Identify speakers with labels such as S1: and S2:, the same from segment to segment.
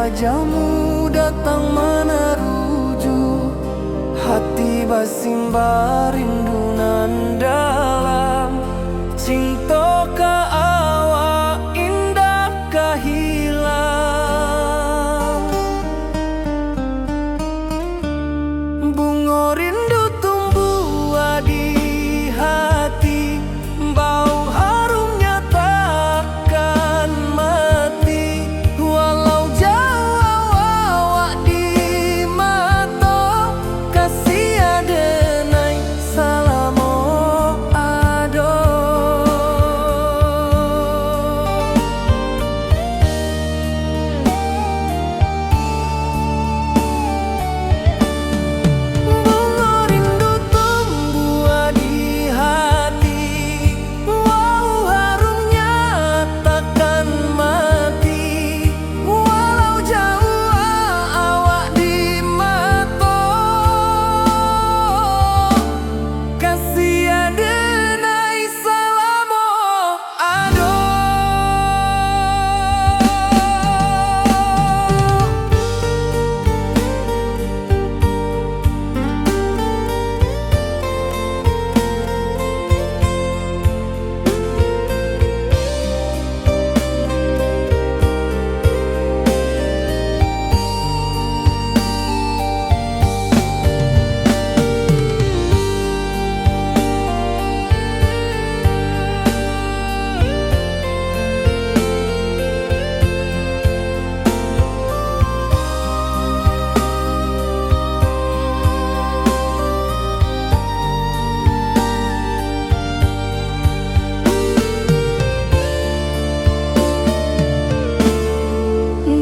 S1: wajahmu datang meneruju, hati basimba rindu nan dalam. Cinta ka awak indah kahilang, bunga rindu tumbuh di hati, bau harumnya takkan mati. Walau jauh awak di mata, kasih adenai salamo ado. Bunga rindu tumbuh di hati, wow harumnya takkan mati. Walau jauh awak di mata, kasih adenai salamo ado.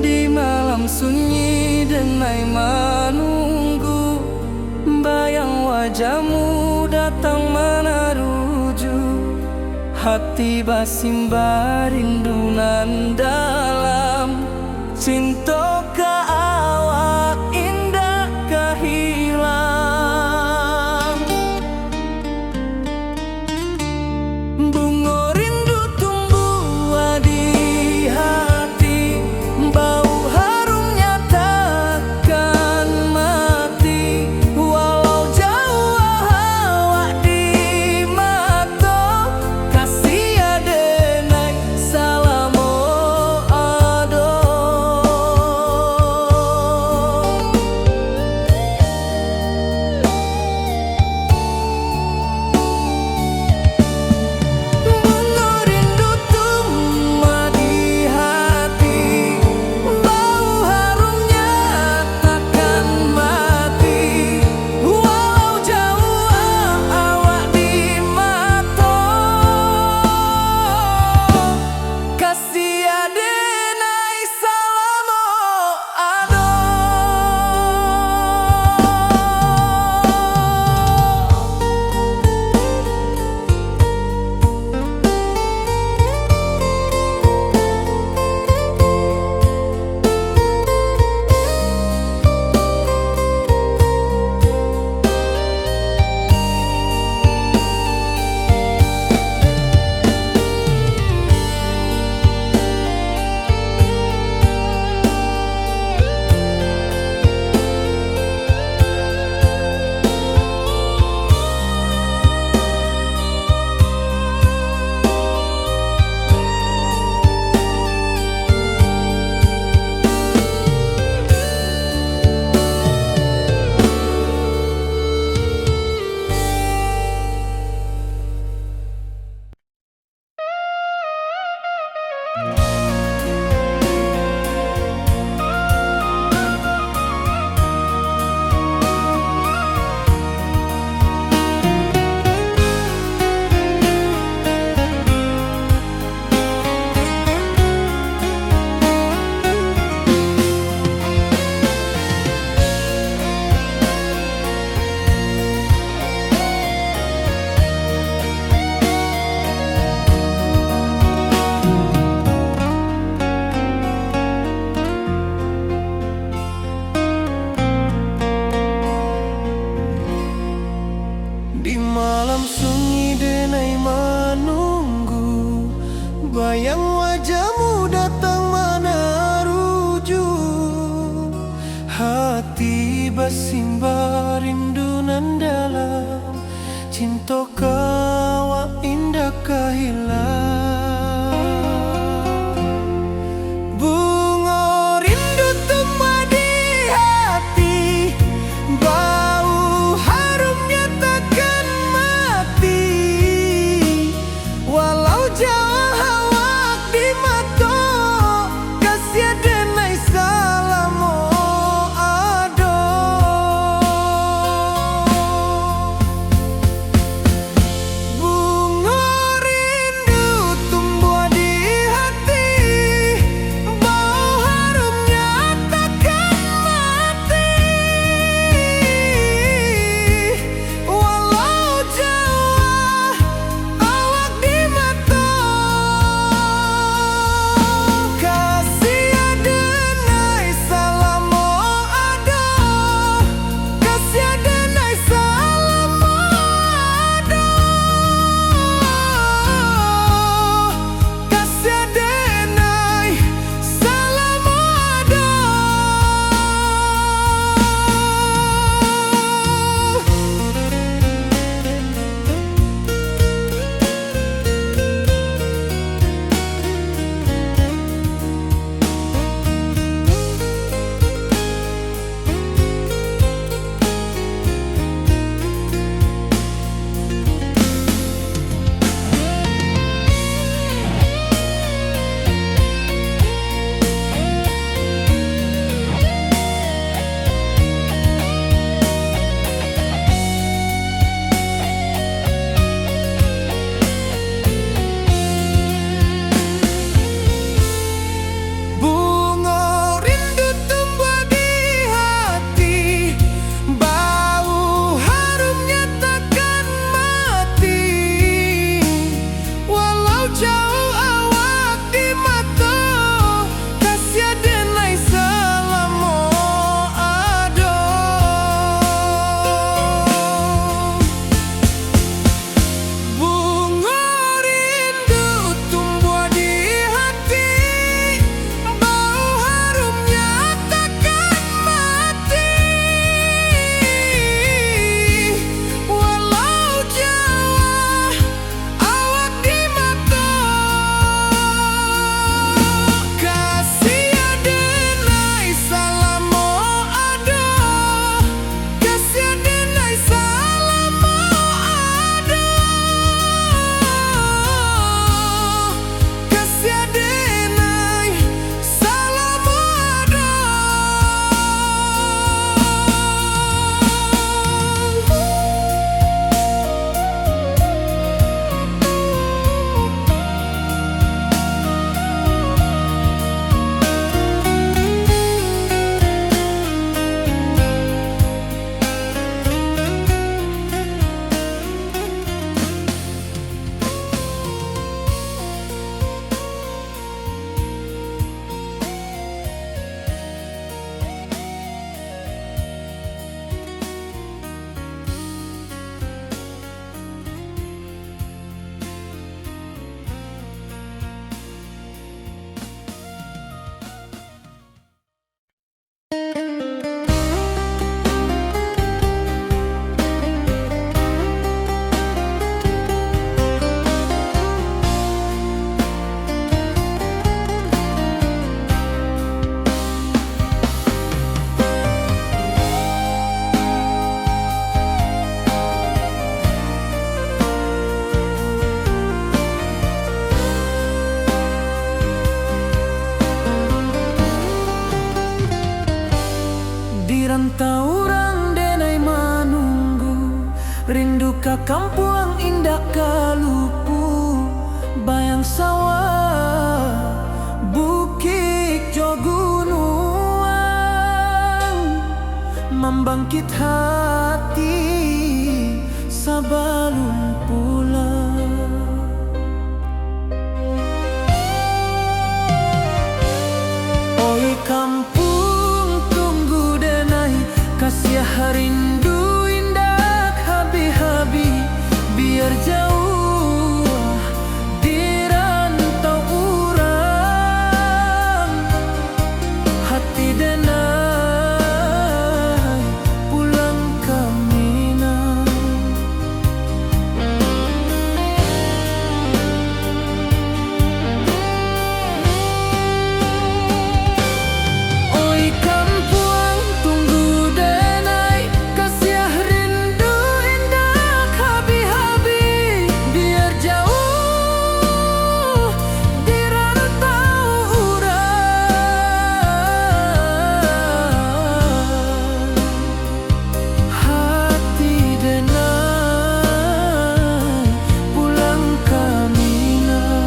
S1: Di malam sunyi denai menunggu, bayang wajahmu datang meneruju, hati basimba rindu nan dalam. Cinta ka awak indah kahilang, bunga rindu tumbuh di hati, bau harumnya takkan mati. Walau jauh awak di mata, kasih adenai salamo Dirantau denai manunggu, rindu ka kampuang indah kalupu, bayang sawah bukit jo gunung, membangkit hati sabalun pulang. Oi kampung tunggu denai, kasih rindu indah habi-habi, biar jauh dirantau urang, hati denai pulang ke Minang. Oi kampuang tunggu denai, kasih rindu indah habi-habi, biar jauh dirantau urang, hati denai pulang ke Minang.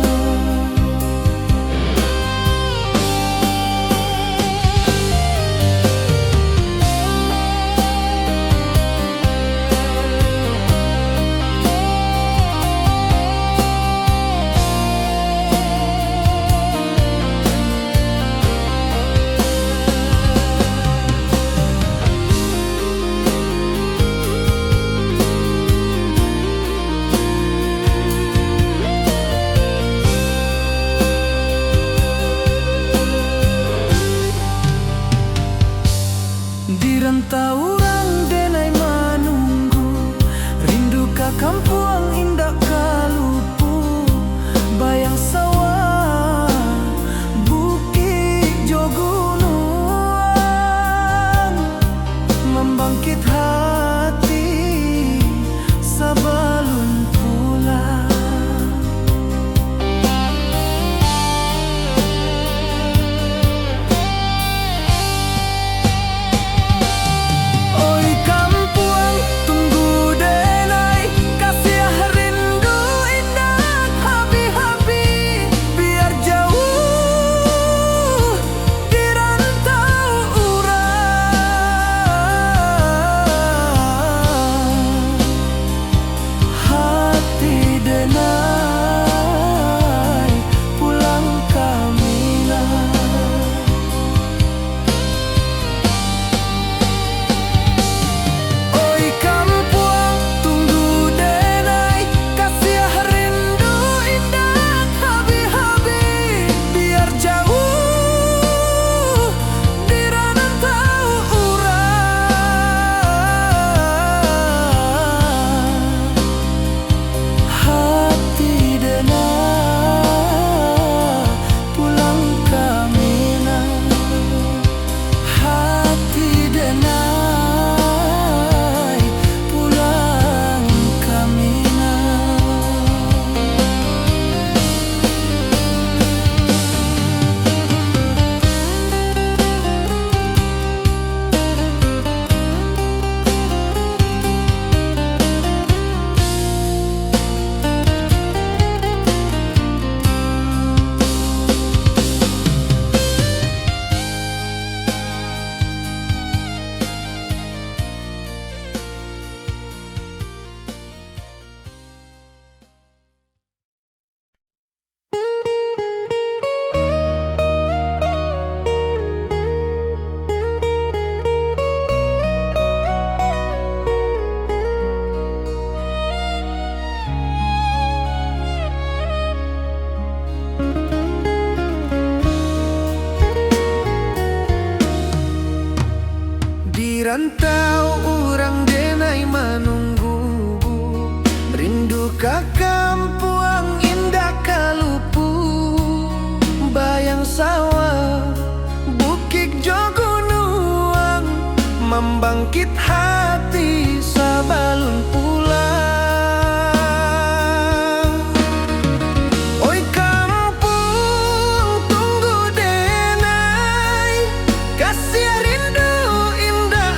S1: Dirantau urang denai manunggu, rindu ka kampuang indah kalupu, bayang sawah bukit jo gunung, membangkit hati sabalun pulang. Oi kampuang tunggu denai, kasih rindu indah habi-habi, biar jauh dirantau urang, hati denai pulang ke Minang. Oi kampuang tunggu denai, kasih rindu indah habi-habi, biar jauh dirantau urang, hati denai pulang ke Minang, hati denai pulang ke Minang. Dirantau urang denai manunggu, rindu ka kampuang indah kalupu, bayang sawah bukit jo gunung, membangkit hati sabalun pulang. Oi kampung tunggu denai, kasih rindu indah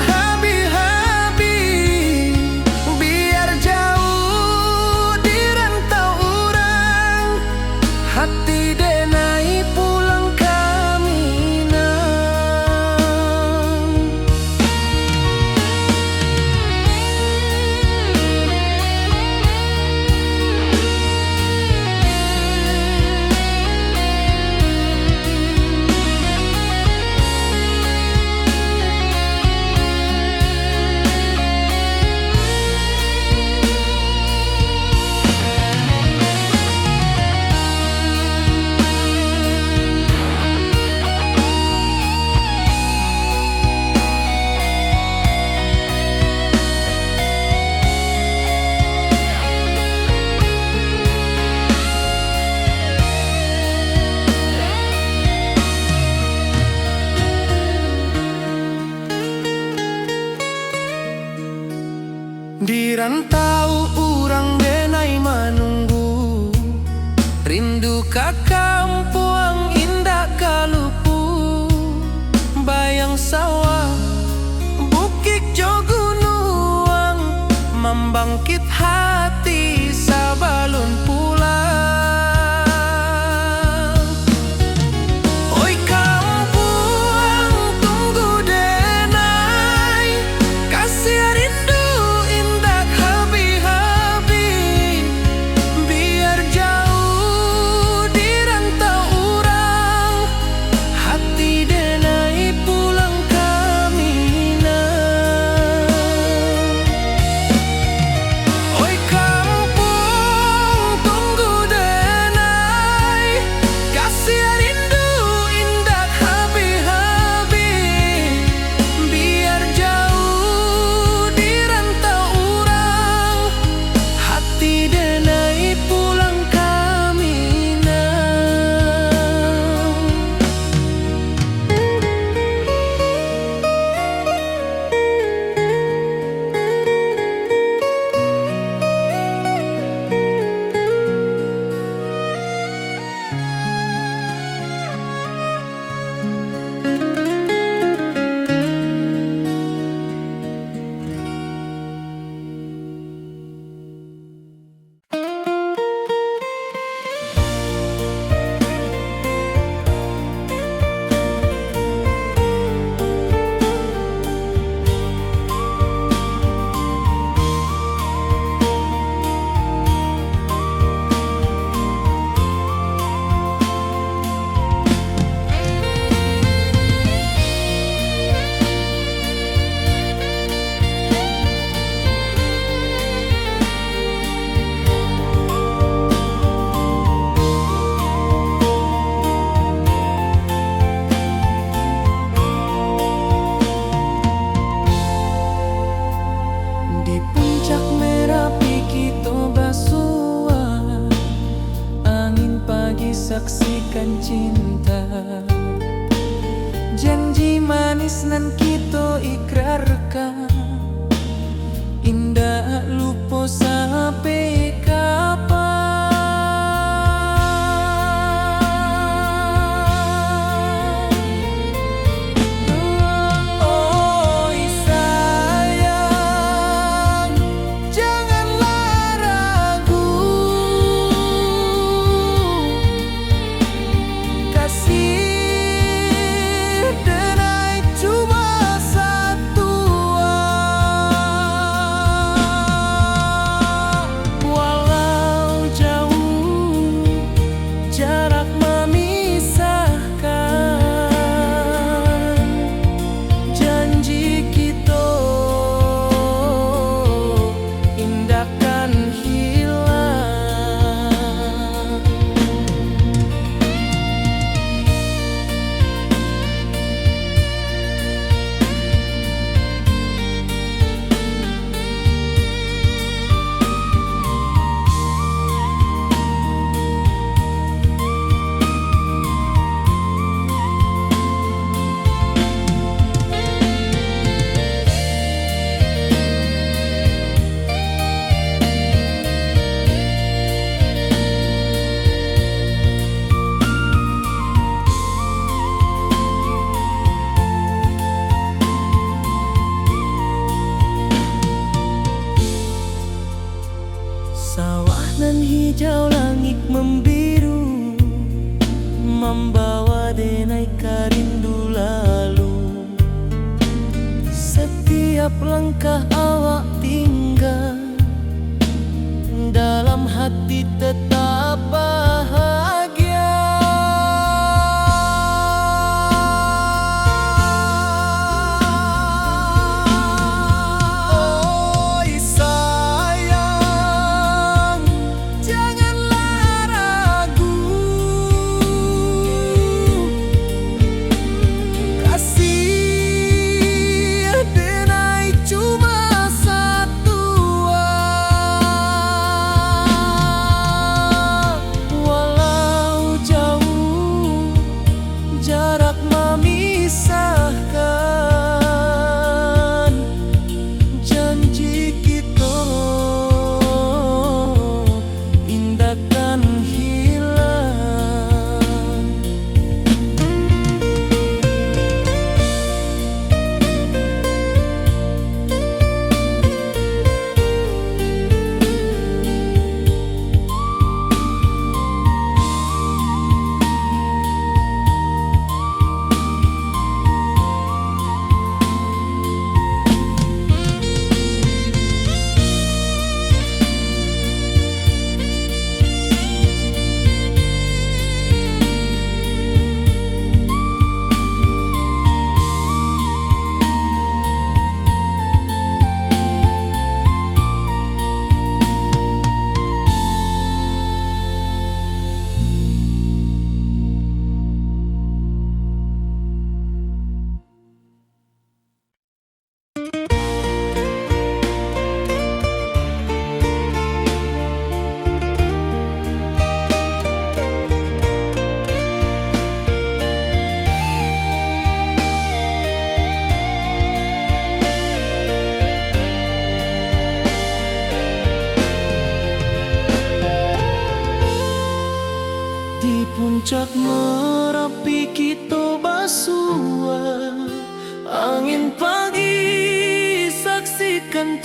S1: Di rantau urang denai manunggu, rindu ka kampung indah kalupu. Bayang sawah, bukit jo gunung, membangkit hati sabalun pulang. Oi kampung tunggu denai, kasih rindu indah habi-habi. Biar jauh di rantau urang, hati denai pulang kamina. Oi kampung tunggu denai, kasih rindu indah habi-habi. Biar jauh di rantau urang, hati denai pulang kamina. Di puncak Merapi kita basua, angin pagi saksikan cinta. Janji manis nan kita ikrarkan, indah lupa sampai kapan. Oi sayang, janganlah ragu, kasih denai cuma satu. Walau jauh jarak memisahkan, janji kita indahkan hilang. Sawah nan hijau, langit membiru, membawa denai karindu lalu. Setiap langkah awak tinggal, dalam hati tetap bahagia. Oi sayang, janganlah ragu, kasih denai cuma satu. memisahkan, janji kita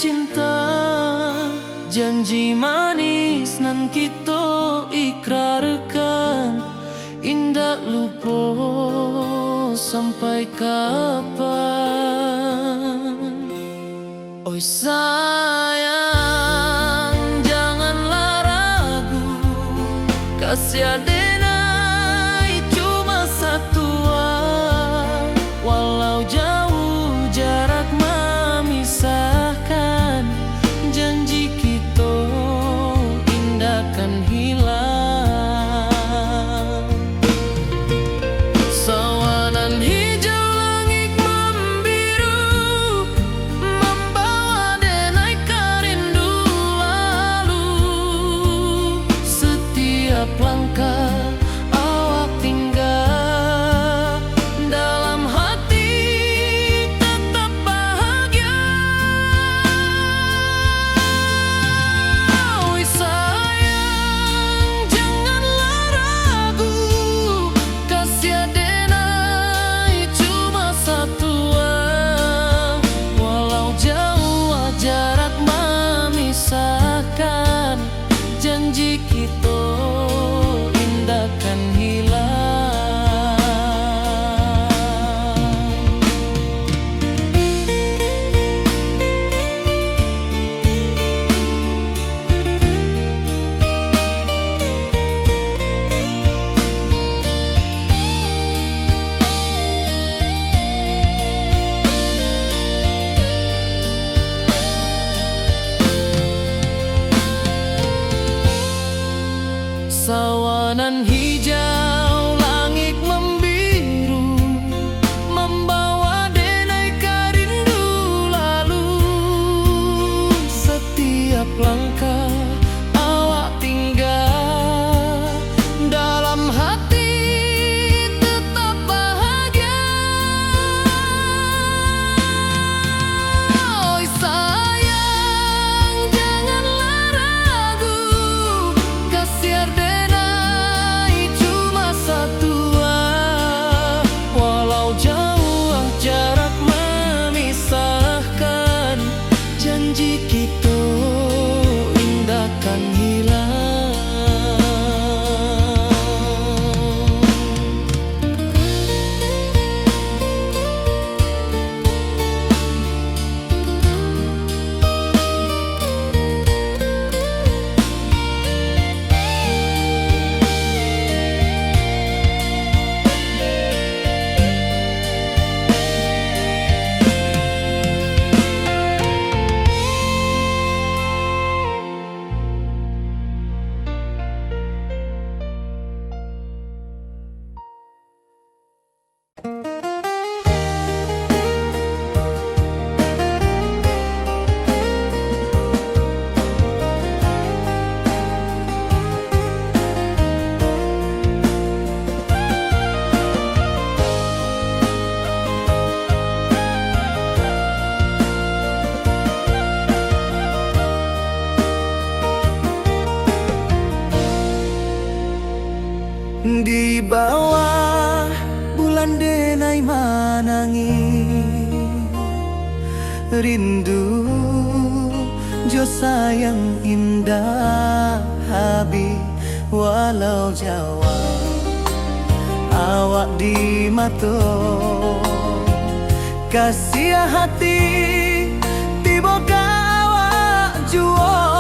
S1: cinta, janji manis nan kita ikrarkan, indah lupa sampai kapan. Oi sayang, janganlah ragu, kasih adenai cuma satu, walau jauh jarak memisahkan, janji kita indah kan hilang. Sawanan hijau langit membiru, membawa denai kerindu lalu. Setiap langkah awak tinggal, dalam hati tetap bahagia. Oi sayang, janganlah ragu, kasih adenai cuma satu, walau jauh jarak memisahkan, janji kita indah kan hilang. Sawanan hijau langit membiru, membawa denai kerindu lalu. Setiap langkah awak tinggal, dalam hati tetap bahagia. Oi sayang, janganlah ragu, kasih adenai cuma satu, walau jauh jarak memisahkan, janji kita indah kan hilang. Di bawah bulan denai manangi, rindu jo sayang indah habi, walau jauh awak di mata, kasih hati tiba awak jua.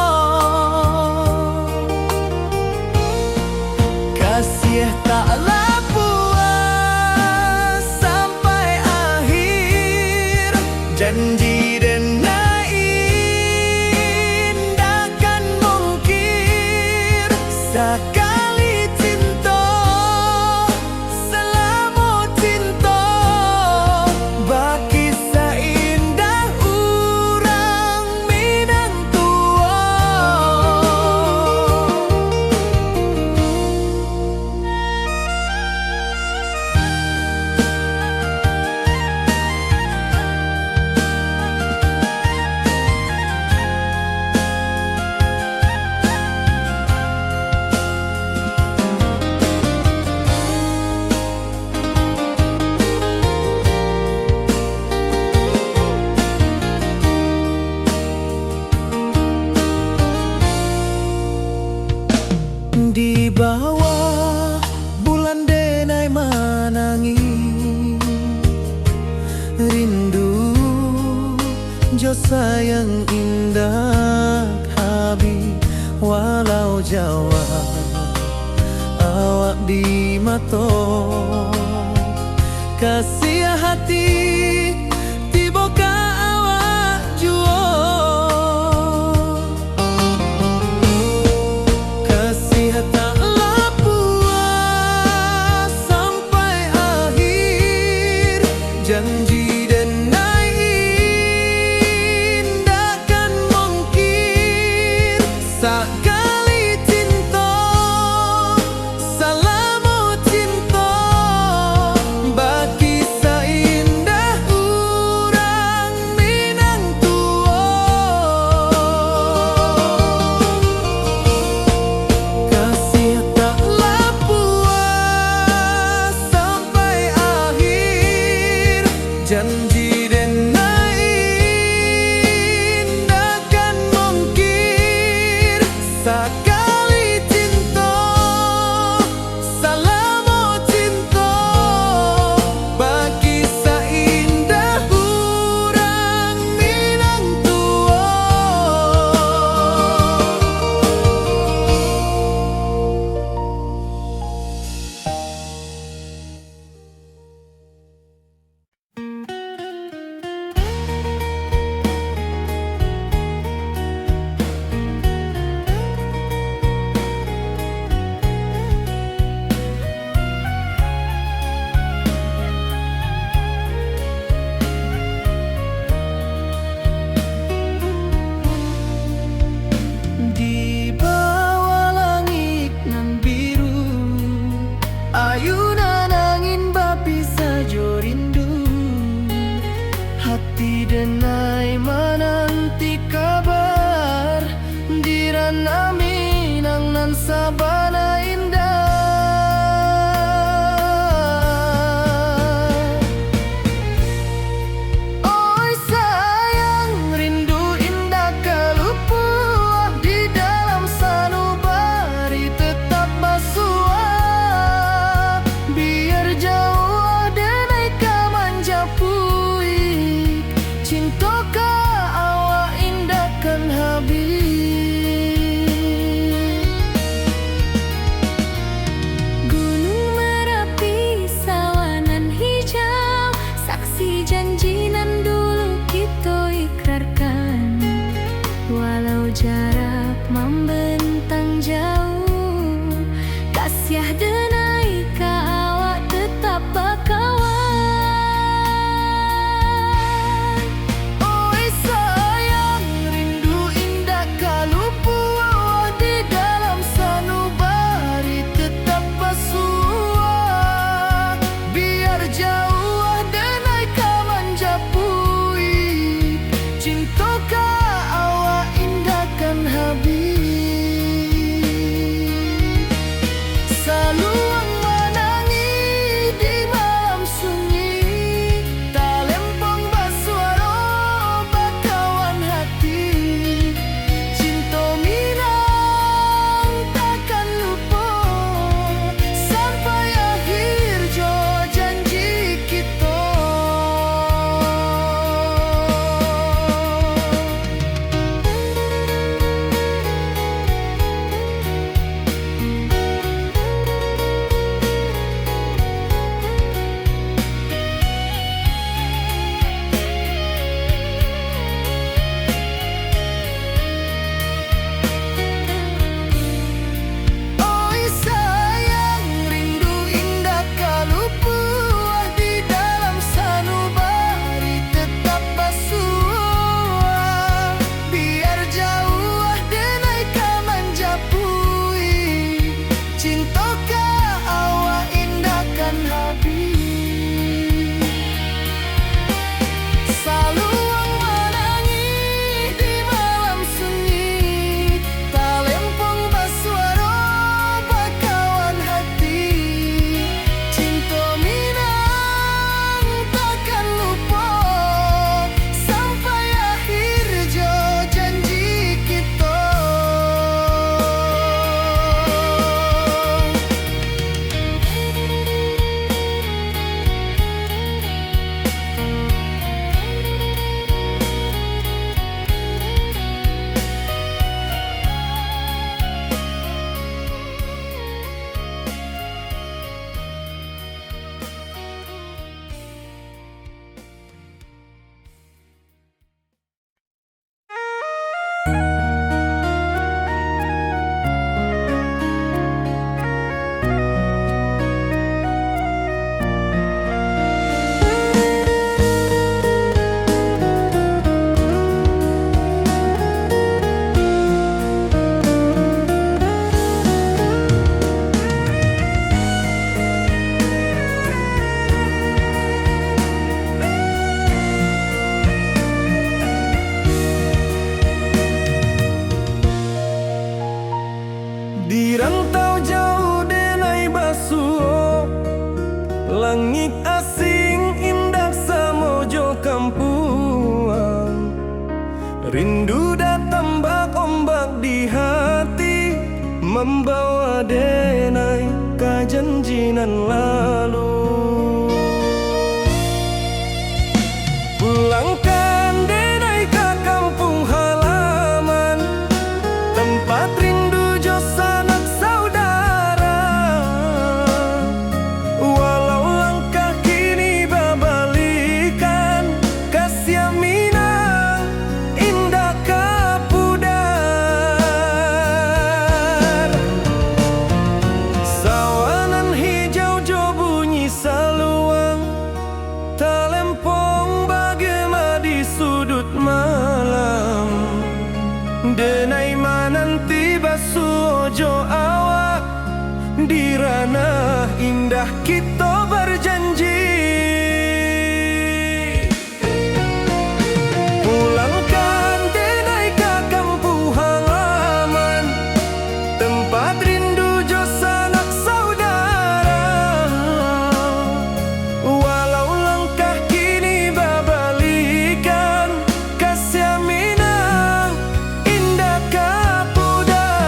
S1: Kasih taklah puas sampai akhir, janji denai indah kan mungkir. Sekali cinta, selama cinta, baki seindah urang minang tua. jo sayang indah habi walau Jawa awak di mato kasih hati tiba ka awak juo kasih tak puas sampai akhir janji sekali cinta salamu cinta bagi seindah urang Minang tua kasih taklah puas sampai akhir janji sekali cinta salamu cinta bagi seindah urang Minang tua ayunan angin bapi sajo rindu hati denai menanti kabar dirana Minang nan sabana indah oi sayang rindu indah kalupuah di dalam sanubari tetap basuah biar jauh denai ka manjapuik cinta ka kenangan lalu. Pulangkan denai ke kampung halaman, tempat rindu jo sanak saudara. Walau langkah kini babalikan, kasih Minang indah kapudar. Sawanan hijau jo bunyi saluang, talempong bagema di sudut malam. Denai mananti basuojo awak, di ranah indah kita berjanji. Pulangkan denai ke kampung halaman, tempat rindu jo sanak saudara. Walau langkah kini babalikan, kasih Minang indah kapudar.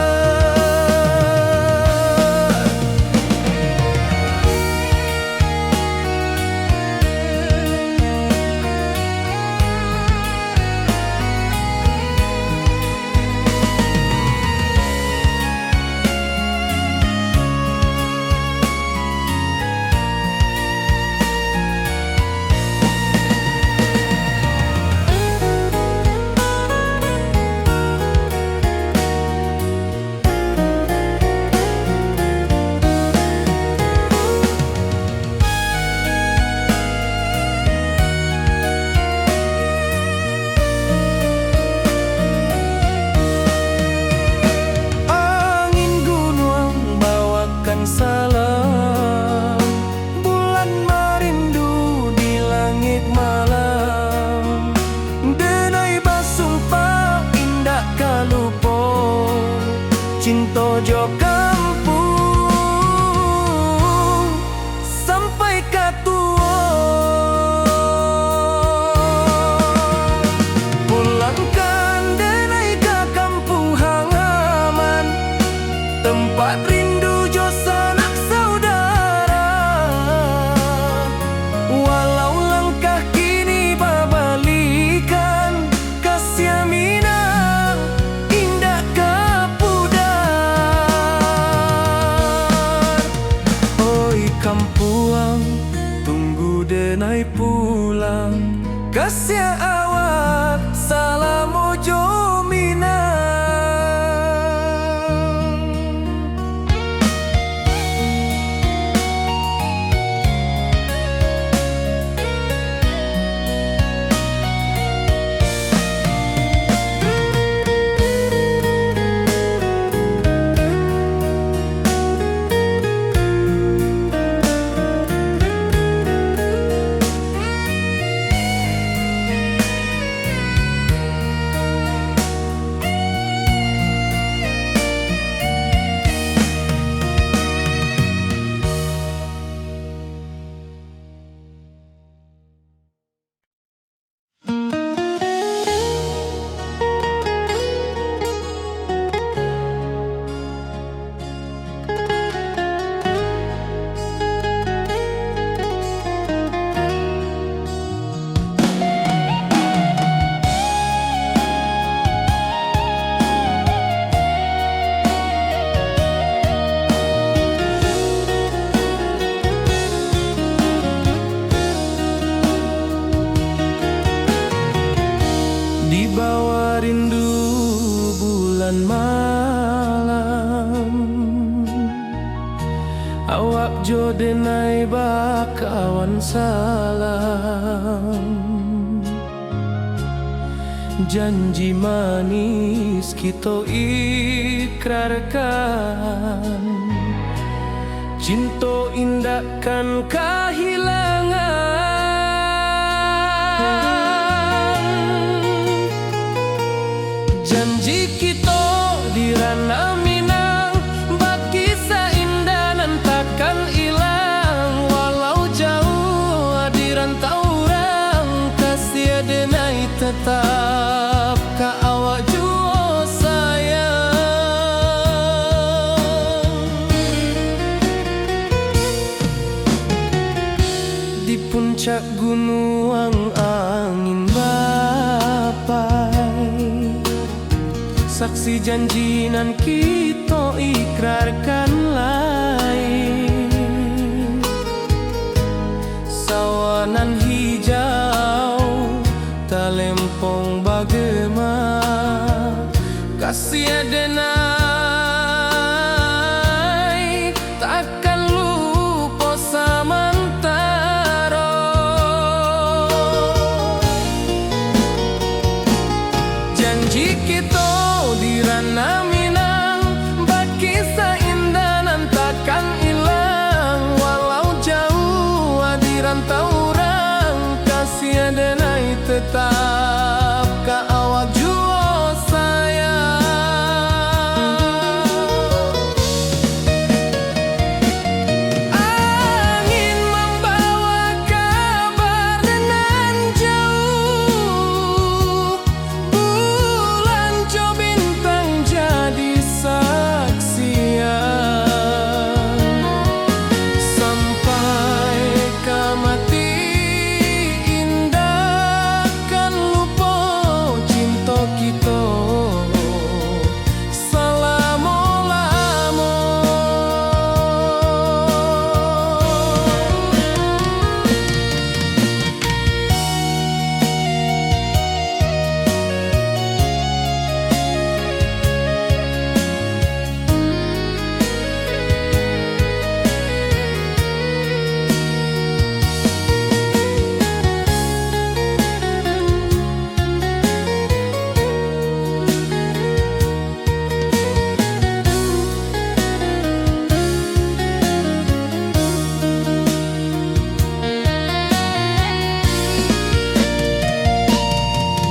S1: Angin gunung bawakan salam, bulan merindu di langit malam. Denai basumpah indah kalupo, cinta jo kampung sampai katua. Pulangkan denai ke kampung halaman, tempat rindu jo sanak saudara. Walau langkah kini babalikan, kasih Minang indah kapudar. Oi kampuang, tunggu denai pulang, kasih awak salam ojo Minang. Di bawah rindu bulan malam, awak jo denai bakawan salam. Janji manis kita ikrarkan, cinta indahkan kehilangan. Janji kita di ranah Minang, bakisah indah nan takkan hilang. Walau jauh di rantau orang, kasih denai tetap ka awak jua sayang. puncak gunung angin bapai, saksi janji nan kita ikrarkan lain. Sawanan hijau talempong bagema, kasih adenai takkan lupa samantara. Janji kita di ranah Minang, bakisah indah nan takkan hilang. Walau jauh di rantau orang, kasih adenai tetap ka awak jua sayang. Angin membawa kabar dengan jauh, bulan co bintang jadi saksian. Sampai ke mati indah kan lupa cinta kita selama-lama.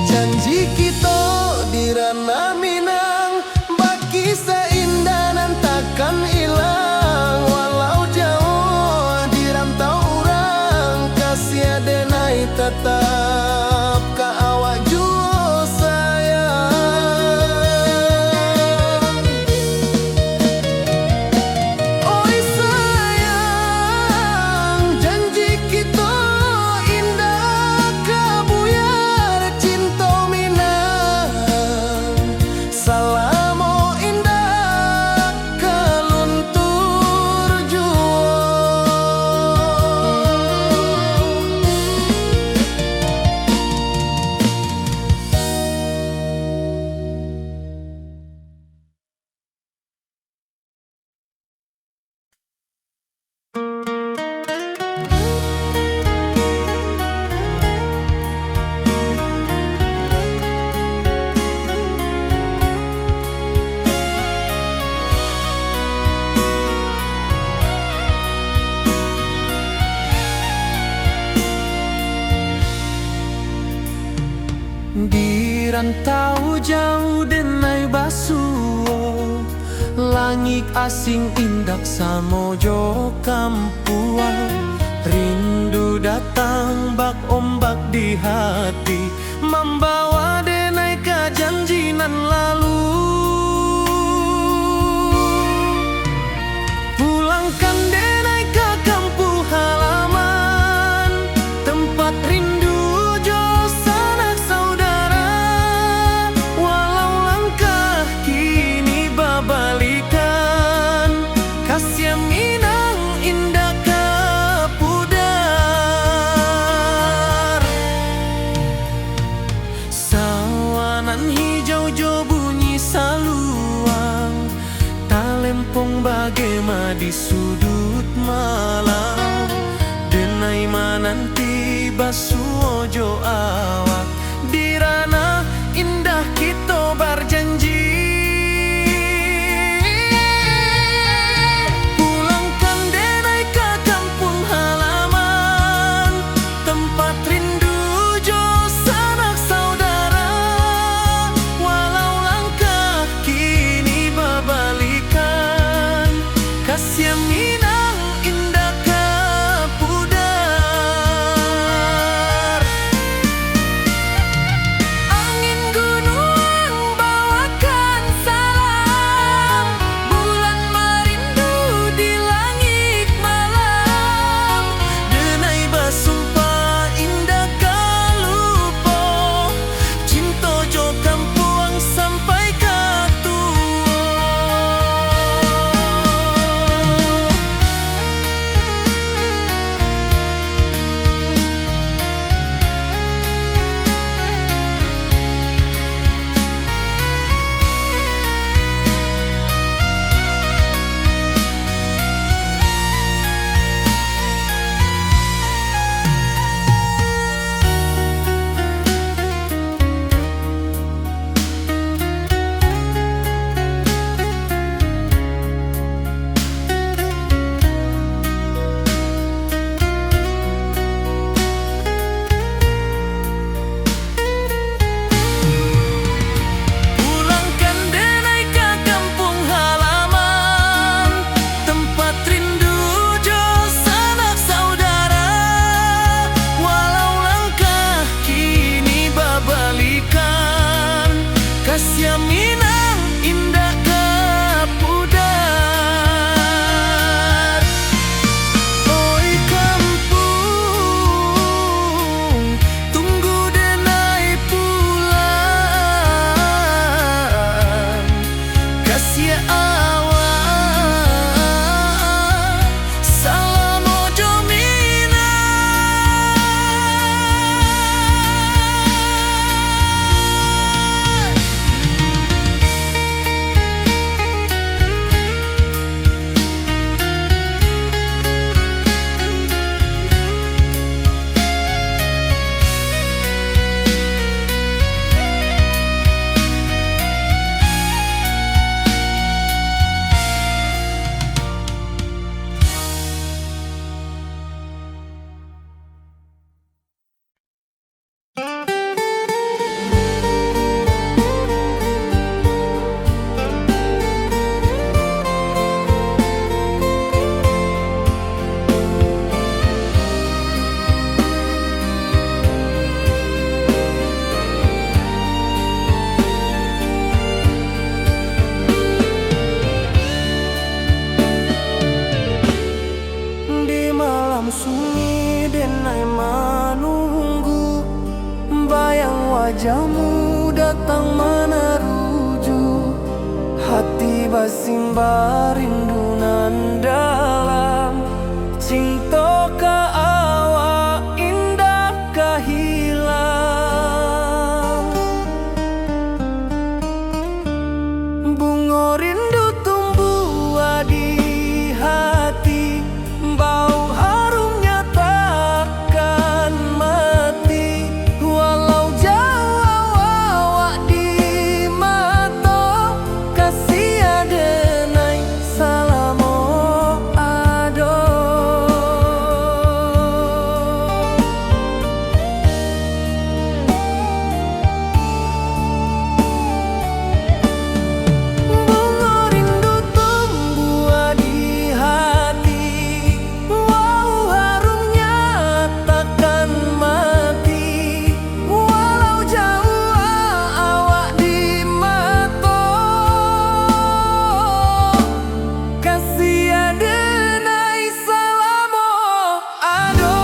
S1: Janji kita di ranah Minang, bakisah indah nan takkan hilang. Walau jauh di rantau orang, kasih adenai tetap ka awak jua sayang. Oi sayang, janji kita indah kabuyar cinta Minang. Salamo indah keluntur jua. Di rantau jauh denai basuo, langit asing indak samojo kampuan. Rindu datang bak ombak di hati, membawa denai ke janji nan lalu. Pulangkan denai ke kampung halaman, tempat rindu jo sanak saudara. Walau langkah kini babalikan, kasih Minang indah kapudar. Sawanan hijau jo bunyi saluang, talempong bagema di sudut malam. Denai mananti basuo jo awak, di ranah indah kita berjanji. Pulangkan denai ke kampung halaman, tempat rindu jo sanak saudara. Walau langkah kini babalikan, kasih Minang indah kapudar. wajahmu datang meneruju, hati basimba rindu nan dalam. Cinta ka awak indah ka hilang. Bunga rindu tumbuh di hati, bau harumnya takkan mati. Walau jauh awak di mata, kasih adenai salamo ado. Bunga rindu tumbuh di hati, wow harumnya takkan mati. Walau jauh awak di mata, kasih adenai salamo ado.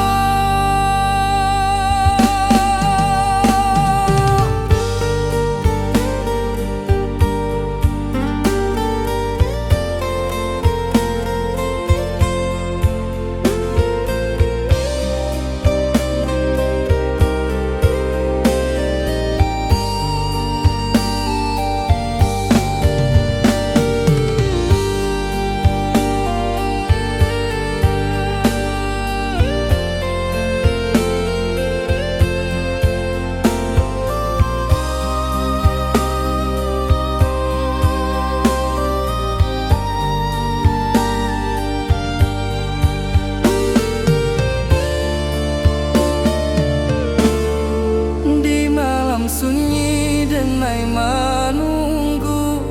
S1: Di malam sunyi denai menunggu,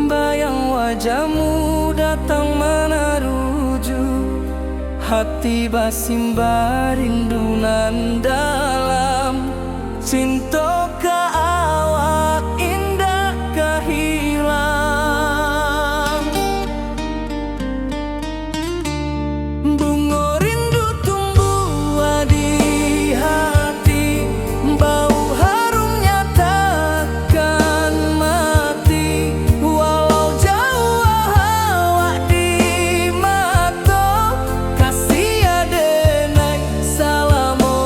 S1: bayang wajahmu datang meneruju, hati basimba rindu nan dalam. Cinta ka awak indah ka hilang. Bunga rindu tumbuh di hati, bau harumnya takkan mati. Walau jauh awak di mata, kasih adenai salamo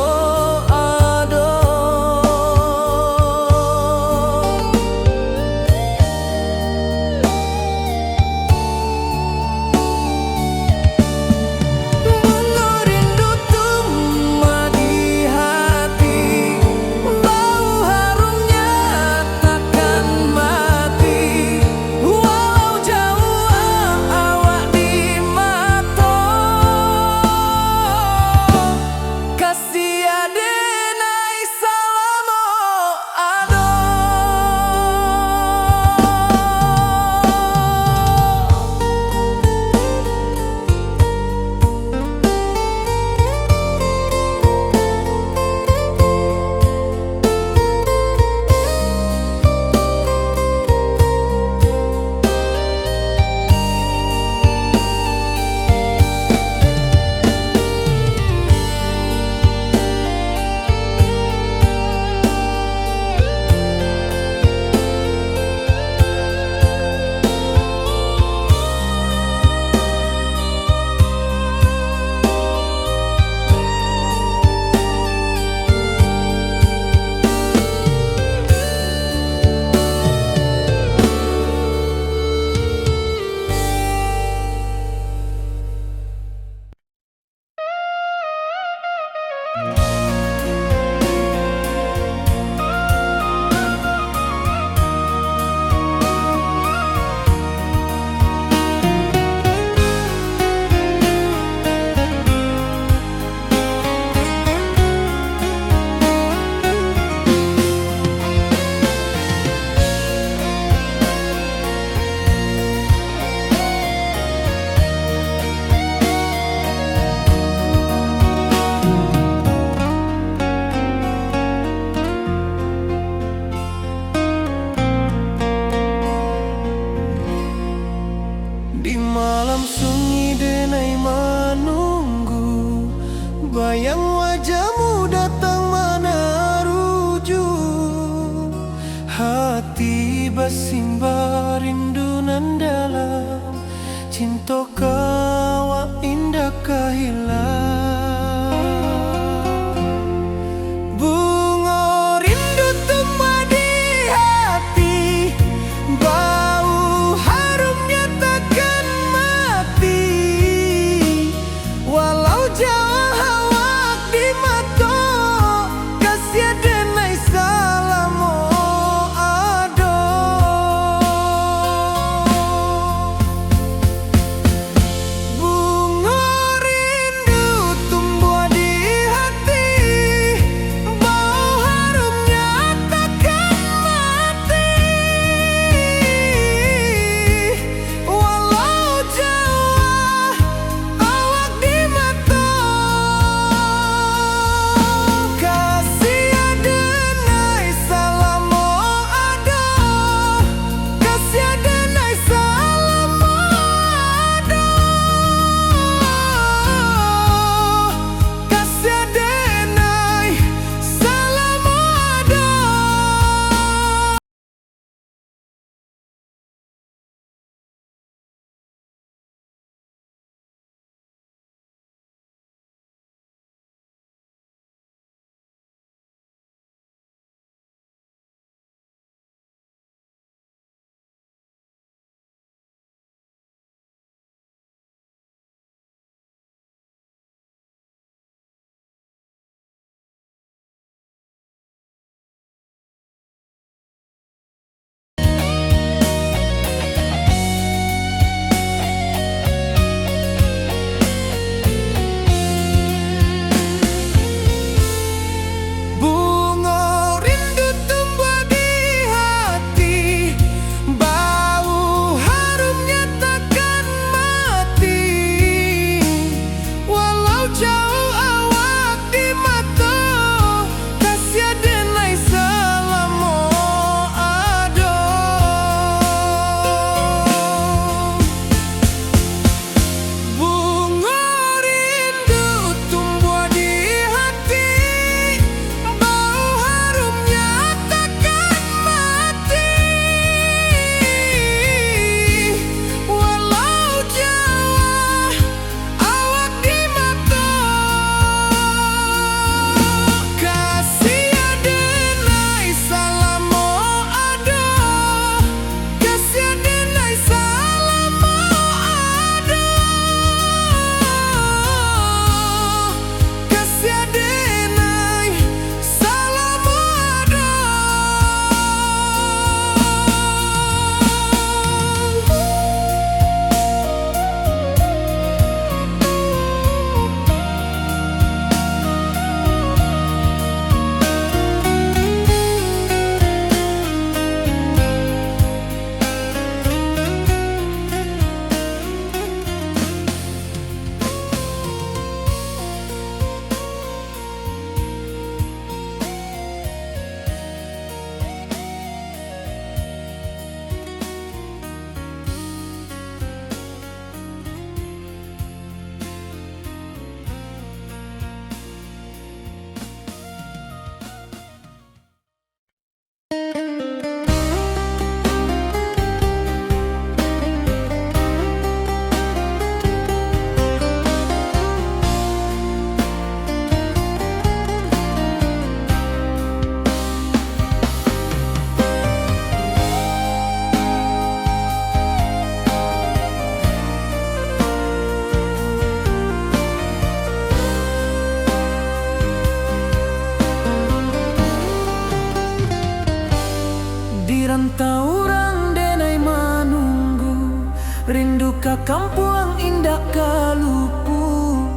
S1: taurang denai manunggu, rindu ka kampuang indah kalupu,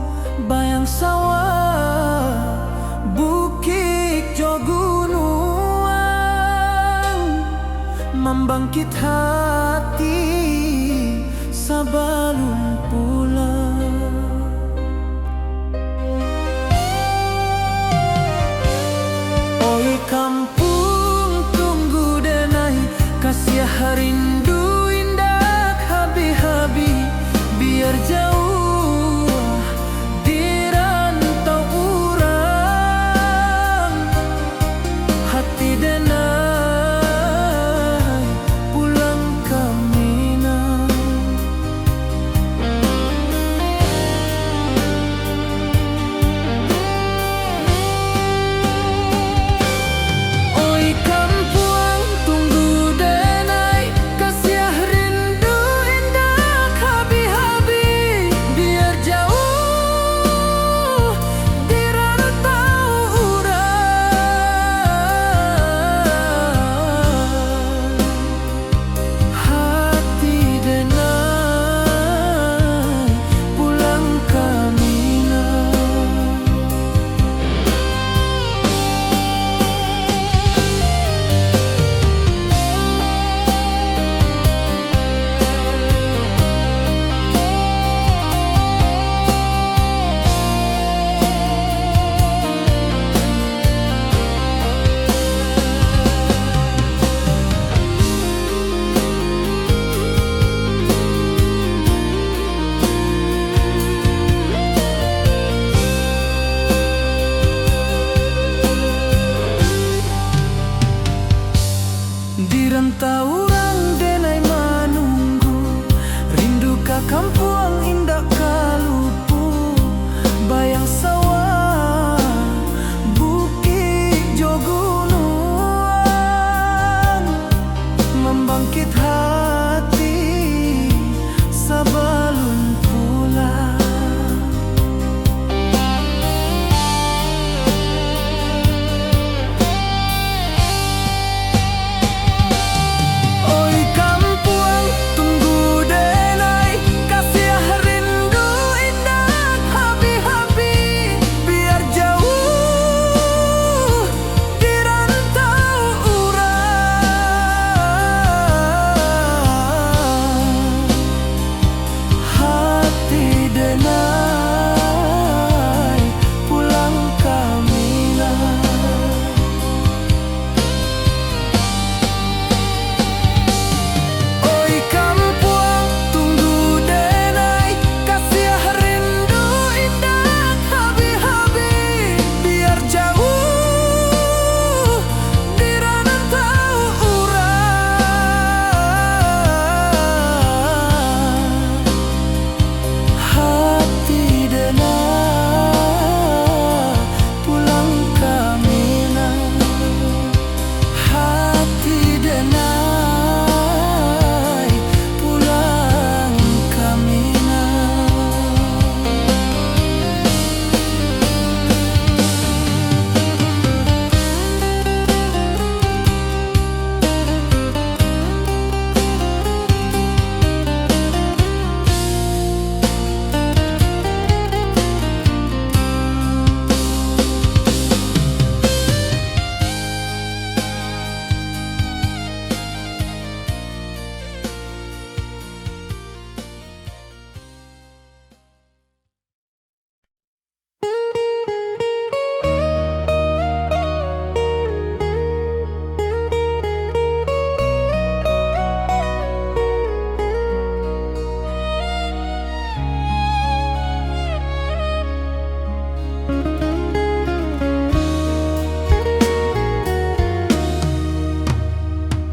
S1: bayang sawah bukit jo gunung, membangkit hati sabalun pulang. Oi kampung tunggu denai, kasih rindu indah habi-habi, biar jauh di rantau urang, hati denai pulang ke Minang. Oi kampuang tunggu denai, kasih rindu indah habi-habi, biar jauh di rantau urang, hati denai pulang ke Minang. Di rantau urang denai manunggu, rindu ka kampuang indah kalupu, bayang sawah bukit jo gunung, membangkit hati sabalun pulang. Oi kampuang tunggu denai, kasih rindu indah habi-habi, biar jauh di rantau urang, hati denai pulang ke Minang. Oi kampuang tunggu denai, kasih rindu indah habi-habi, biar jauh di rantau urang, hati denai pulang ke Minang, hati denai pulang ke Minang.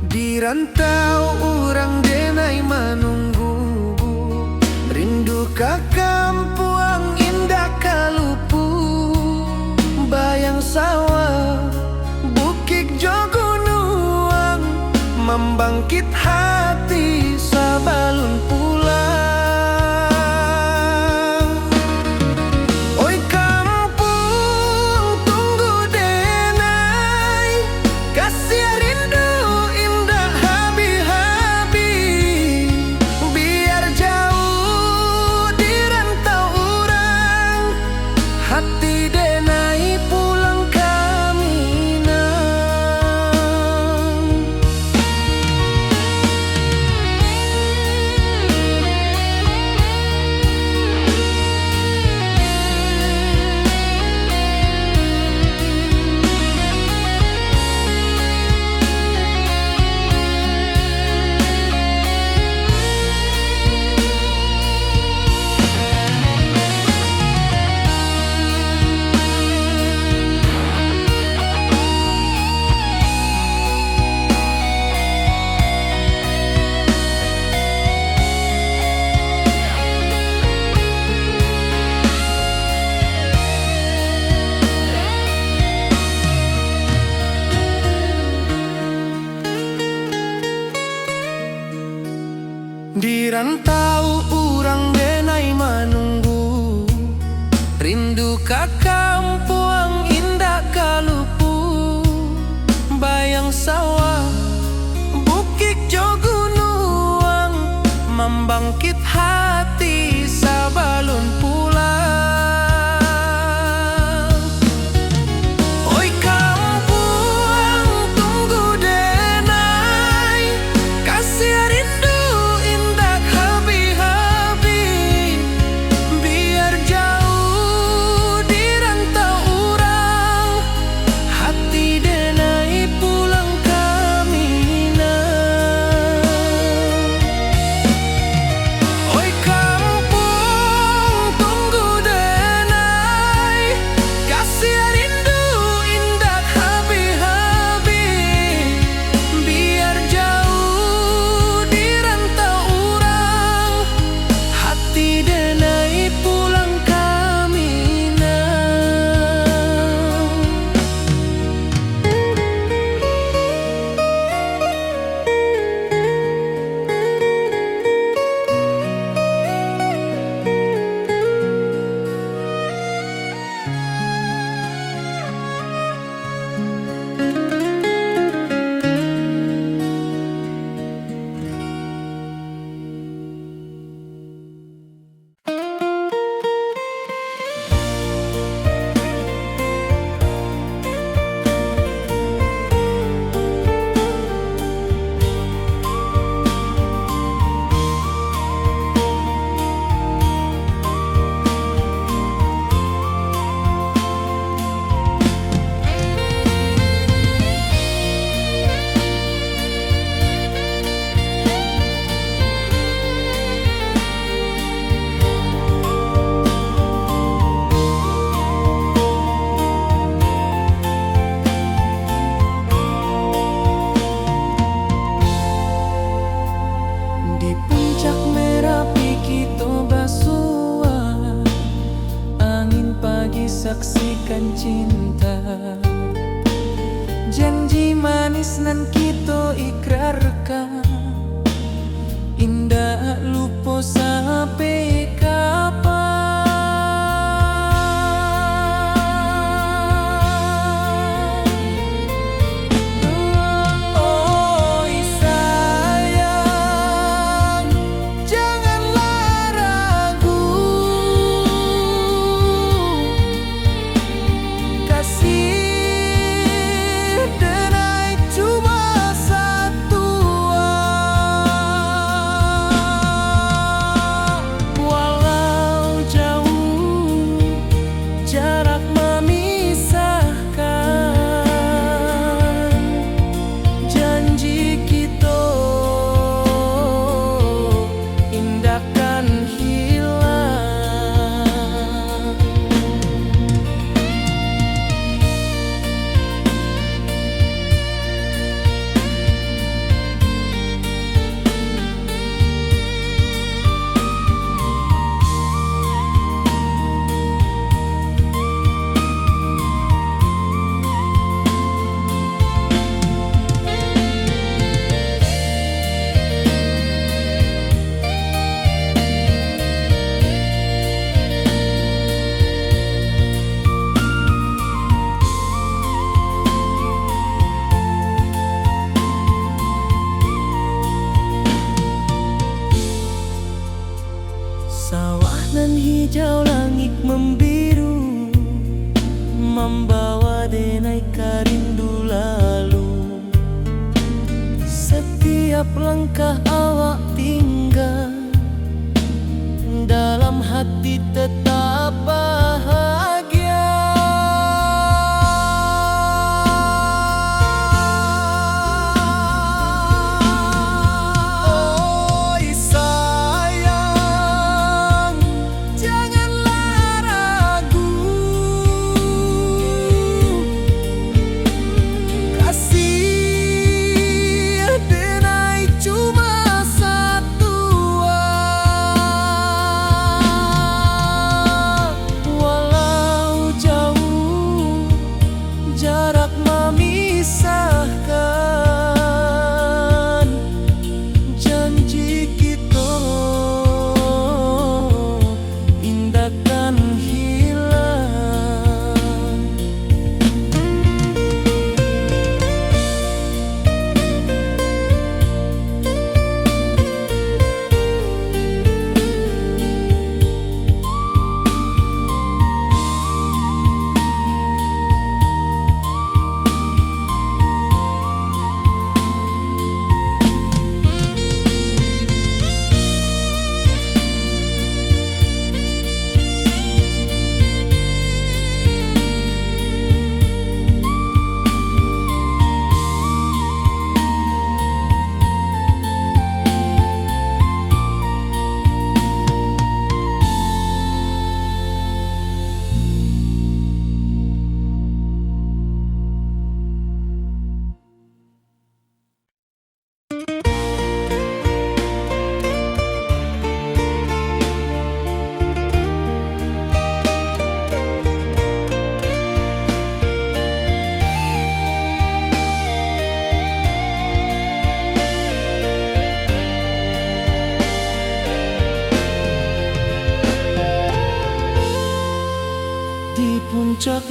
S1: Di rantau urang denai manunggu, rindu ka kampuang indah kalupu, bayang sawah bukit jo gunung, membangkit hati sabalun pulang. Oi kampung tunggu denai, kasih rindu indah Di rantau urang denai manunggu, rindu ka kampuang indah kalupu. Bayang sawah, bukit jo gunung, membangkit hati sabalun pulang. Oi kampuang tunggu denai, kasih rindu indah habi-habi. Biar jauh di rantau urang, hati denai pulang kamina. Oi kampung tunggu denai, kasih rindu indah habi-habi. Biar jauh di rantau urang, hati denai pulang kamina. Di puncak Merapi kita basua, angin pagi saksikan cinta. Janji manis nan kita ikrarkan, indah lupa sampai kapan. Oi sayang, janganlah ragu, kasih denai cuma satu. Walau jauh jarak memisahkan, janji kita indahkan hilang. Sawah nan hijau, langit membiru, membawa denai karindu lalu. Setiap langkah awak tinggal, dalam hati tetap bahagia. Oi sayang, janganlah ragu, kasih denai cuma satu. Walau jauh jarak memisahkan, janji kita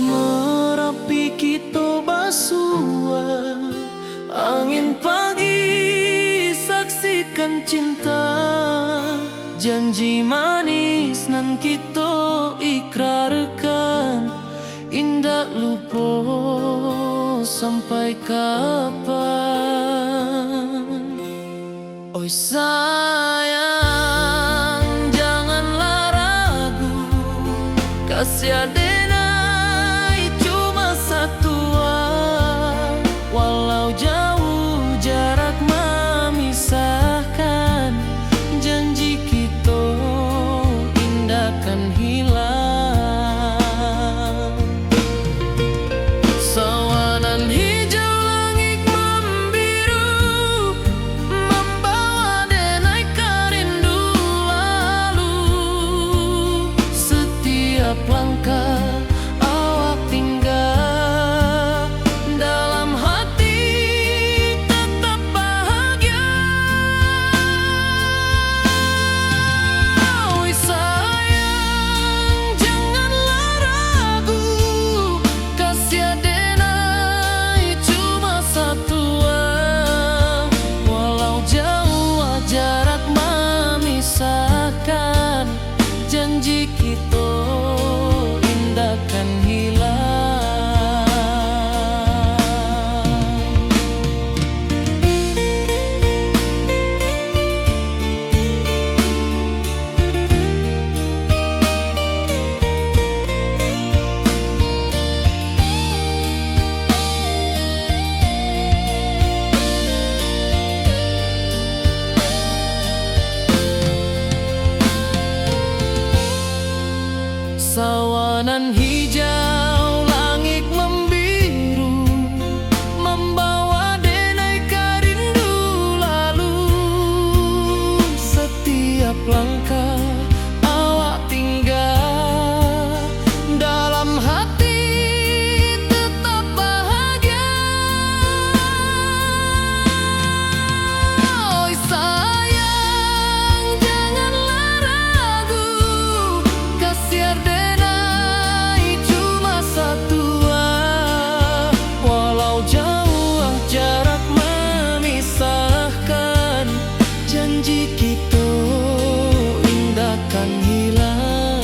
S1: Merapi kita basua, angin pagi saksikan cinta. Janji manis nan kita ikrarkan, indah lupa sampai kapan. Oi sayang, janganlah ragu, kasih adenai cuma satu. Walau jauh jarak memisahkan, janji kita indah kan hilang. Sawanan hijau langit membiru, membawa denai kerindu lalu. Setiap langkah awak tinggal, dalam hati tetap bahagia. Oi sayang, janganlah ragu, kasih adenai cuma satu. Walau jauh jarak memisahkan, janji kita indah kan hilang. Sawanan hijau langit membiru, membawa denai kerindu lalu. Setiap langkah awak tinggal, dalam hati tetap bahagia. Oi sayang, janganlah ragu, kasih adenai cuma satu. Walau jauh jarak memisahkan, janji kita indah kan hilang.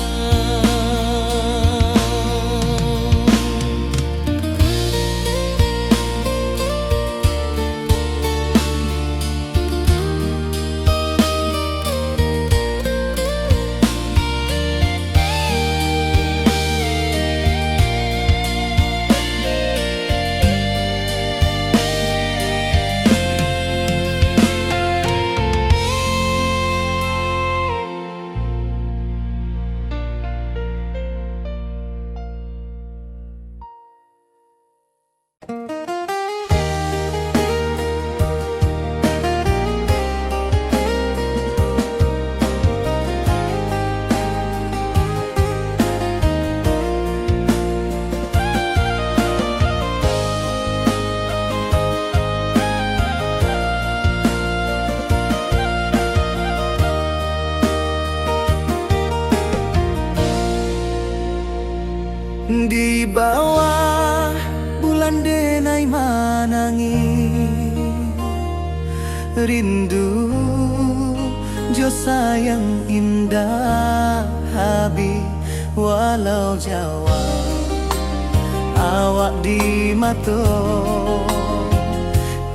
S1: Di bawah bulan denai manangi, rindu jo sayang indah habi. Walau Jawa awak di mato,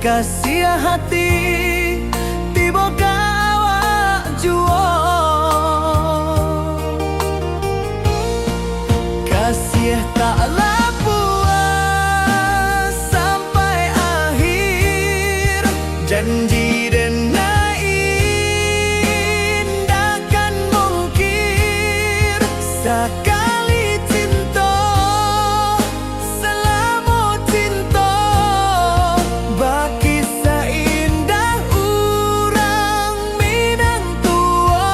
S1: kasih hati tiba awak juo. Kasih taklah puas sampai akhir, janji denai indah kan mungkir. Sekali cinta selama cinta, baki seindah urang Minang tua.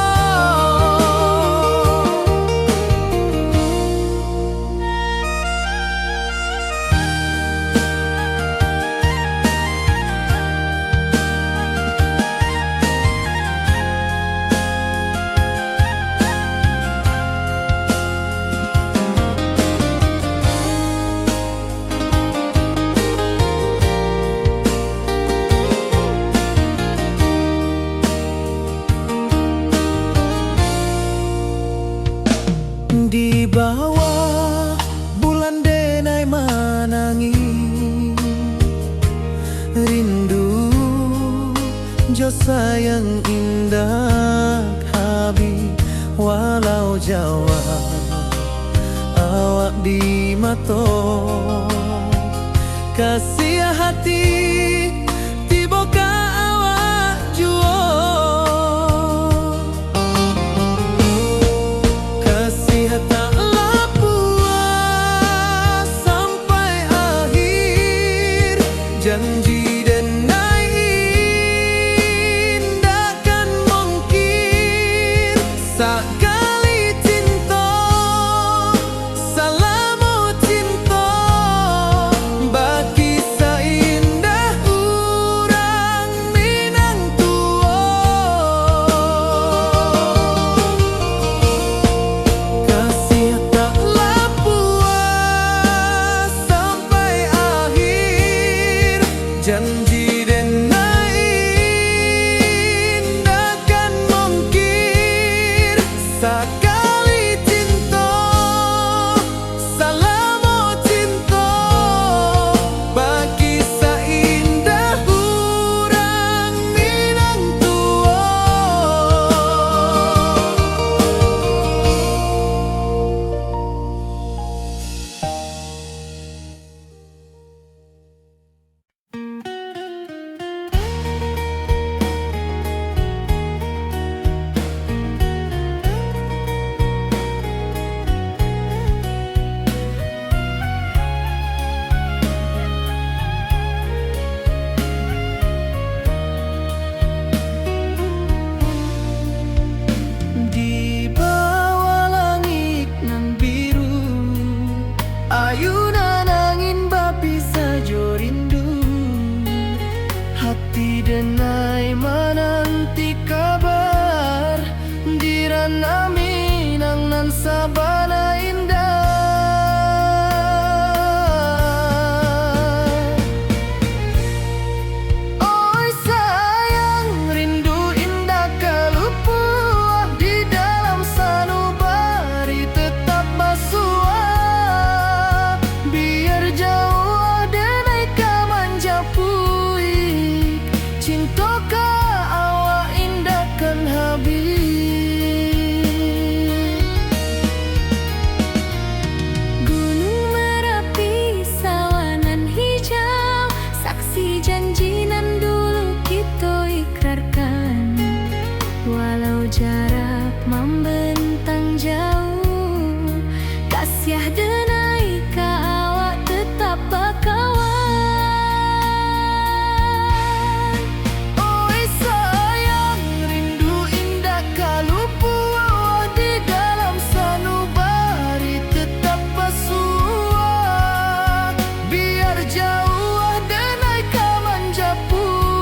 S1: Jo sayang indah habi walau Jawa awak di mato kasih hati tiba ka awak juo kasih tak puas sampai akhir janji sakali cinta salamu cinta bagi seindah urang Minang tua kasih taklah puas sampai akhir janji sakali cinta salamu cinta bagi seindah urang Minang tua ayunan angin bapi sajo rindu hati denai menanti kabar di ranah Minang nan sabana indah oi sayang rindu indah kalupuah di dalam sanubari tetap basuah biar jauh denai kamanja puik cinta ka awak indahkan habis Gunung Merapi sawanan hijau saksi janji nan dulu kita ikrarkan walau jarak membentang jauh kasih denai ka awak tetap bakawan oi sayang rindu indah kalupuah di dalam sanubari tetap basuah biar jauh denai kamanja puik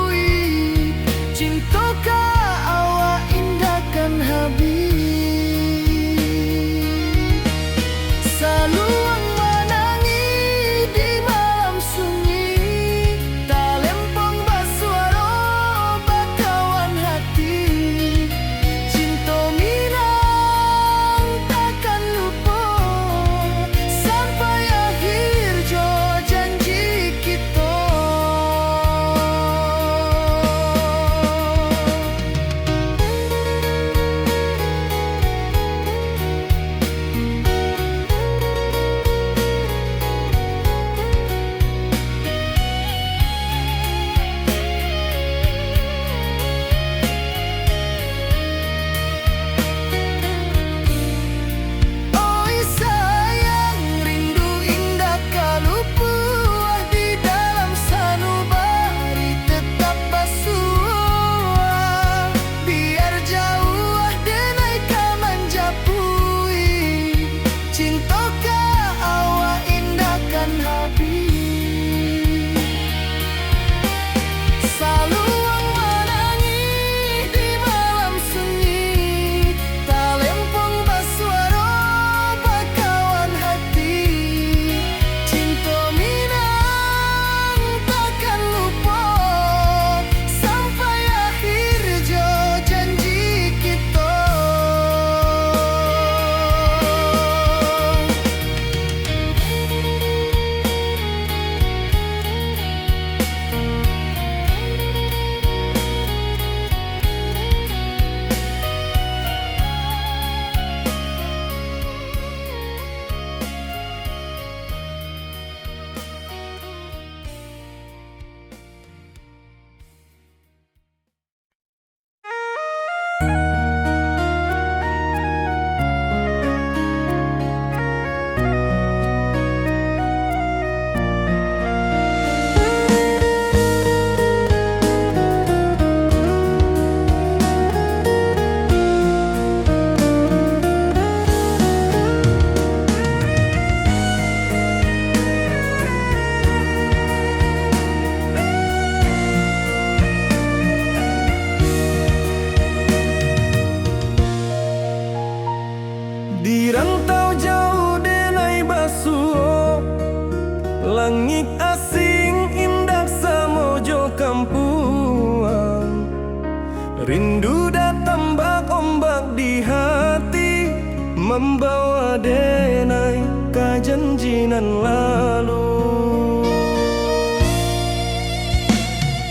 S1: nan lalu.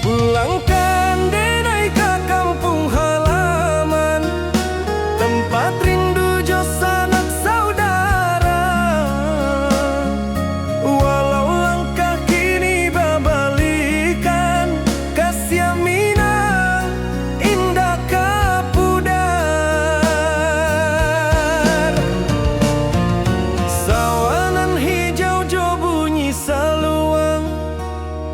S1: Pulangkan denai ke kampung halaman, tempat rindu jo sanak saudara. Walau langkah kini babalikan, kasih minang indah kapudar. Sawanan hijau jo bunyi saluang,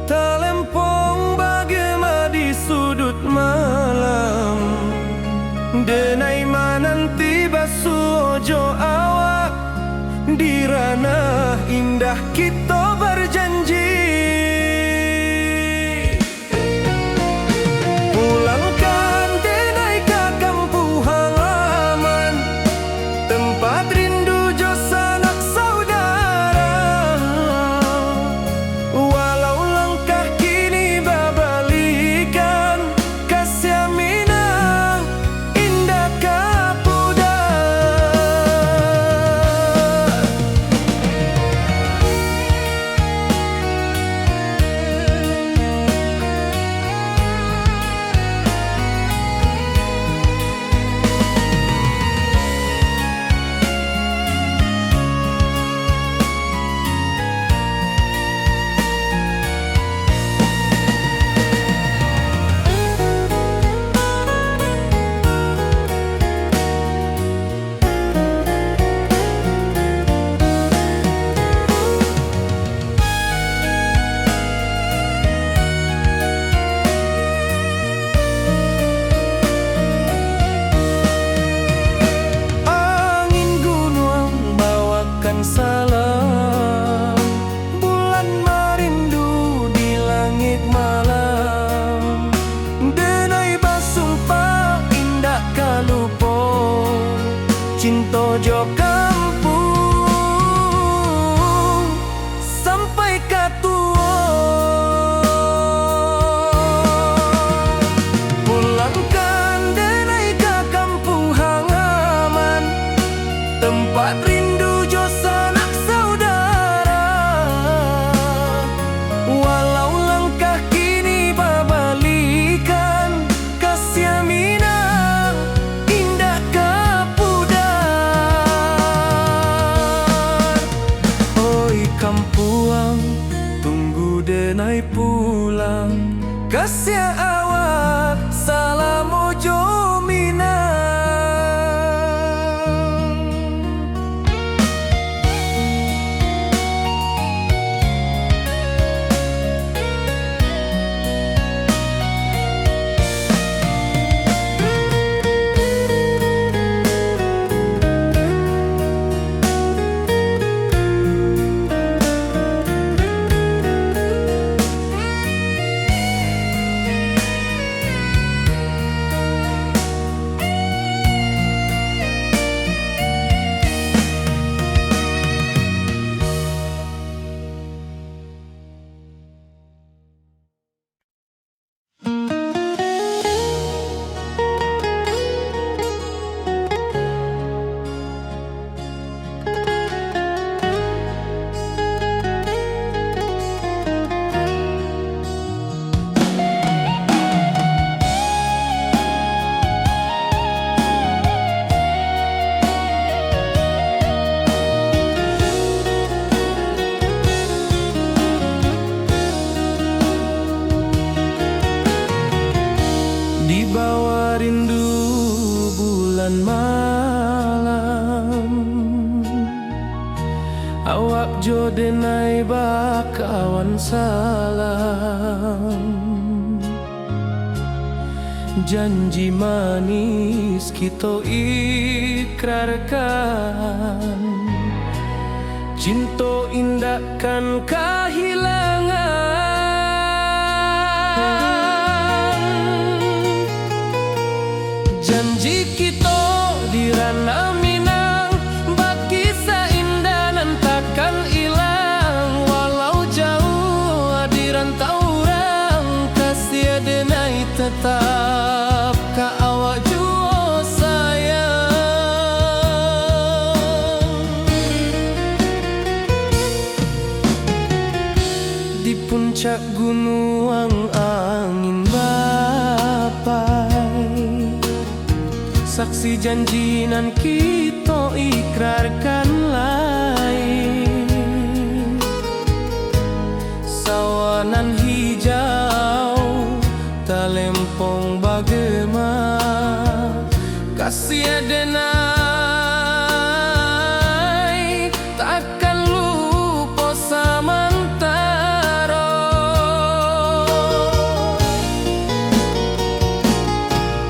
S1: talempong bagema di sudut malam. Denai mananti basuojo awak, di ranah indah kita berjanji. Pulangkan denai ke kampung halaman, tempat rindu jo sanak saudara. Walau langkah kini babalikan, kasih minang indah kapudar. Angin gunung bawakan salam, bulan merindu di langit malam. Denai basumpah indah kalupo, cinta jo kampung sampai katua. Pulangkan denai ke kampung halaman, tempat rindu jo sanak saudara. Walau langkah kini babalikan, kasih minang indah kapudar. Oi kampuang, tunggu denai pulang, kasih awak salam ojo minang. Di bawah rindu bulan malam, awak jo denai bakawan salam. Janji manis kita ikrarkan, cinta indahkan kehilangan. Janji kita di ranah Minang, baki seindah nan takkan hilang. Walau jauh di rantau orang, kasih denai tetap ka awak jua sayang. puncak gunung angin bapai, saksi janjinan kita ikrarkan lain. Sawanan hijau talempong bagema, kasih adenai takkan lupa samantara.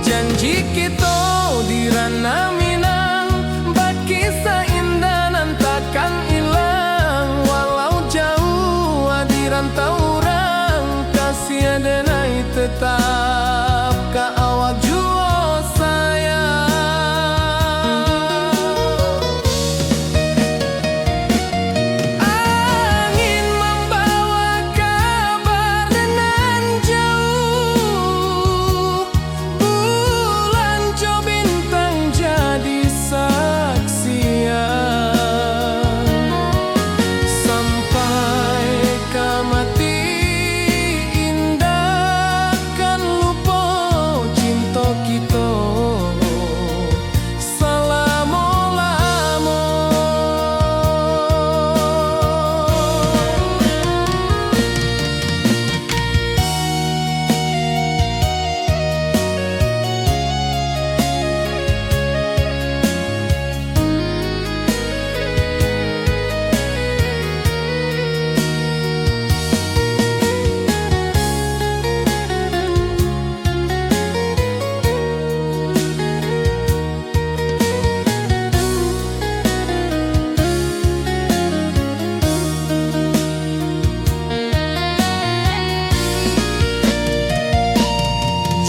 S1: Janji kita di ranah Minang, berkisah indah nan takkan hilang. Walau jauh di rantau orang, kasih adenai tetap ka awak jua sayang. Angin membawa kabar nan jauh, bulan jo bintang jadi saksian. Sampai ke mati indah kan lupa cinta kita selama-lama.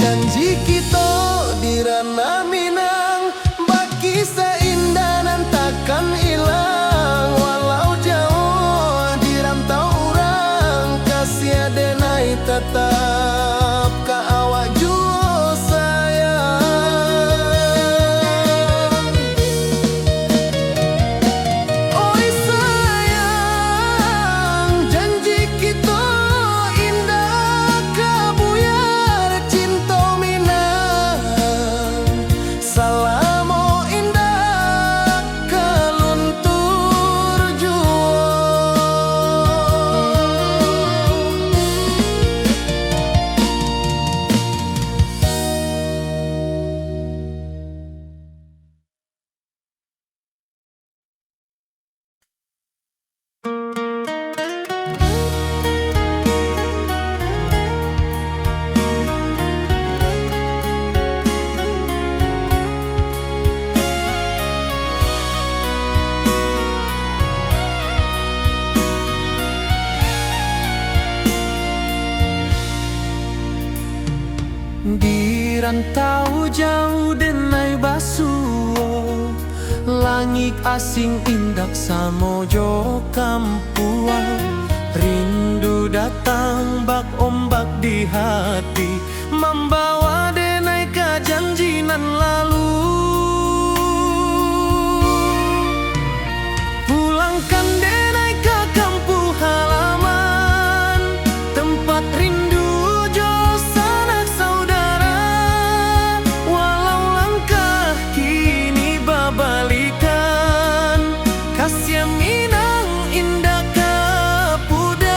S1: Janji kita di ranah Minang, berkisah indah nan takkan hilang. Walau jauh di rantau orang, kasih adenai tetap ka awak jua sayang. Oi sayang, janji kita indah kabuyar cinta Minang. Salamo indah keluntur jua. Di rantau jauh denai basuo, langit asing indak samojo kampuan. Rindu datang bak ombak di hati, membawa denai ke janji nan lalu. Pulangkan denai ke kampung halaman, tempat rindu jo sanak saudara. Walau langkah kini babalikan, kasih Minang indah ke pudar.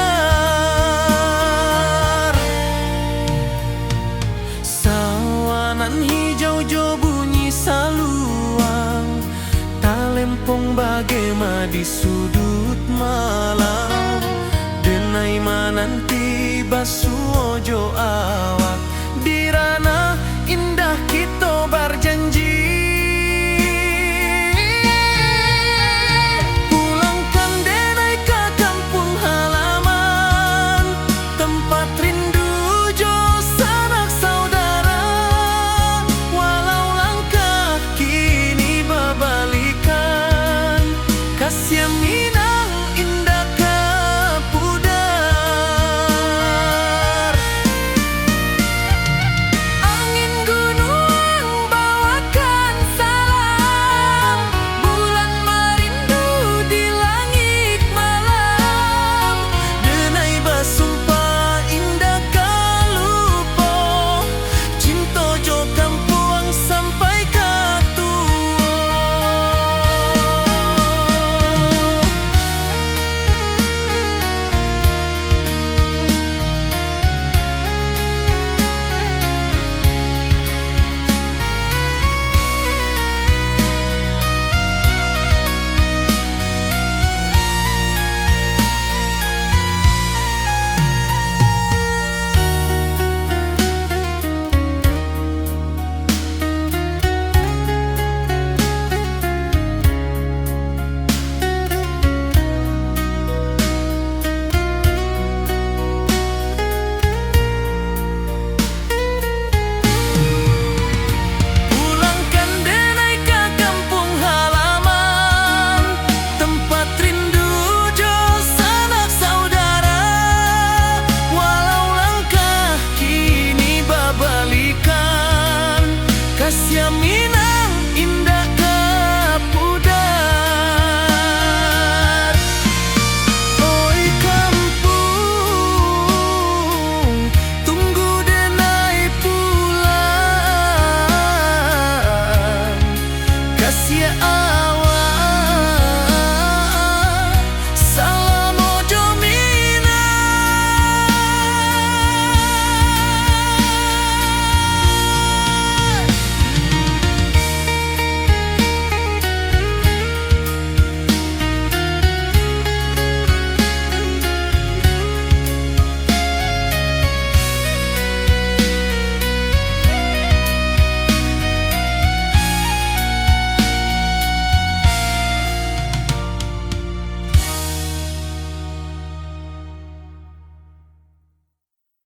S1: Sawanan hijau jo bunyi saluang, talempong bagema di sudut malam. Denai mananti basuo jo awan.